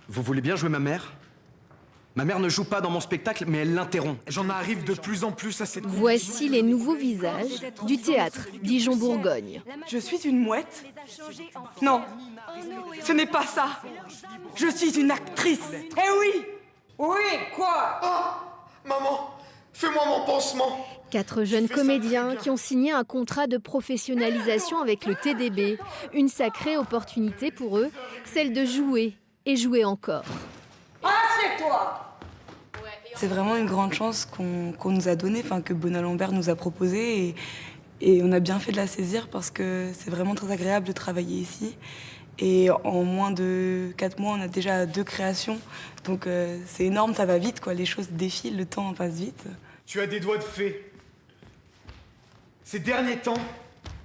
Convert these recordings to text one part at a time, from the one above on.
Vous voulez bien jouer ma mère? Ma mère ne joue pas dans mon spectacle, mais elle l'interrompt. J'en arrive de plus en plus à cette... Voici les nouveaux visages du théâtre Dijon-Bourgogne. Je suis une mouette? Non, ce n'est pas ça. Je suis une actrice. Eh oui! Oui, quoi? Maman, fais-moi mon pansement. 4 jeunes comédiens qui ont signé un contrat de professionnalisation avec le TDB. Une sacrée opportunité pour eux, celle de jouer et jouer encore. Assieds-toi! C'est vraiment une grande chance qu'on nous a donnée, que Benoît Lambert nous a proposée. Et on a bien fait de la saisir parce que c'est vraiment très agréable de travailler ici. Et en moins de 4 mois, on a déjà 2 créations. Donc c'est énorme, ça va vite, quoi. Les choses défilent, le temps passe vite. Tu as des doigts de fée. Ces derniers temps,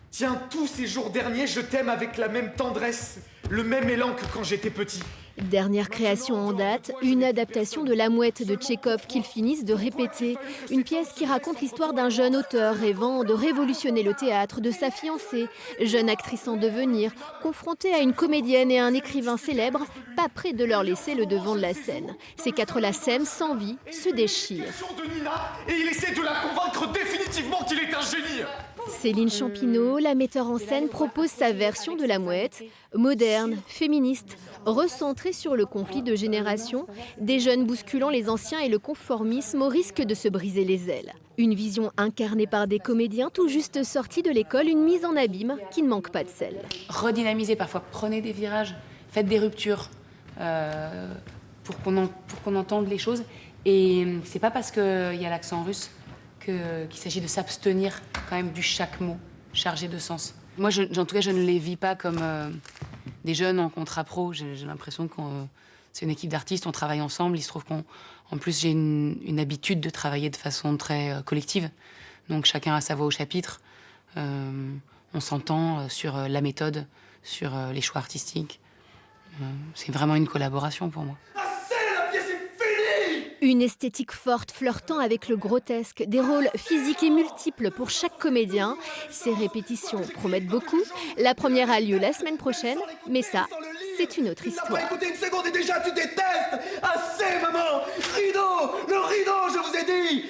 tiens, tous ces jours derniers, je t'aime avec la même tendresse, le même élan que quand j'étais petit. Dernière création en date, une adaptation de La Mouette de Tchekhov qu'ils finissent de répéter. Une pièce qui raconte l'histoire d'un jeune auteur rêvant de révolutionner le théâtre de sa fiancée, jeune actrice en devenir, confrontée à une comédienne et un écrivain célèbre, pas près de leur laisser le devant de la scène. Ces 4 lacèmes, sans vie, se déchirent. De Nina, et il essaie de la convaincre définitivement qu'il est un génie. Céline Champineau, la metteur en scène, propose sa version de La Mouette, moderne, féministe, recentrée sur le conflit de génération, des jeunes bousculant les anciens et le conformisme au risque de se briser les ailes. Une vision incarnée par des comédiens tout juste sortis de l'école, une mise en abîme qui ne manque pas de sel. Redynamisez parfois, prenez des virages, faites des ruptures pour qu'on entende les choses. Et c'est pas parce qu'il y a l'accent russe qu'il s'agit de s'abstenir quand même du chaque mot chargé de sens. Moi, en tout cas, je ne les vis pas comme des jeunes en contrat pro. J'ai l'impression que c'est une équipe d'artistes, on travaille ensemble. Il se trouve qu'en plus, j'ai une habitude de travailler de façon très collective. Donc chacun a sa voix au chapitre. On s'entend sur la méthode, sur les choix artistiques. C'est vraiment une collaboration pour moi. Une esthétique forte flirtant avec le grotesque, des rôles physiques et multiples pour chaque comédien. Ces répétitions promettent beaucoup. La première a lieu la semaine prochaine, mais ça, c'est une autre histoire. Écoutez une seconde et déjà tu détestes. Assez, maman. Le rideau, je vous ai dit.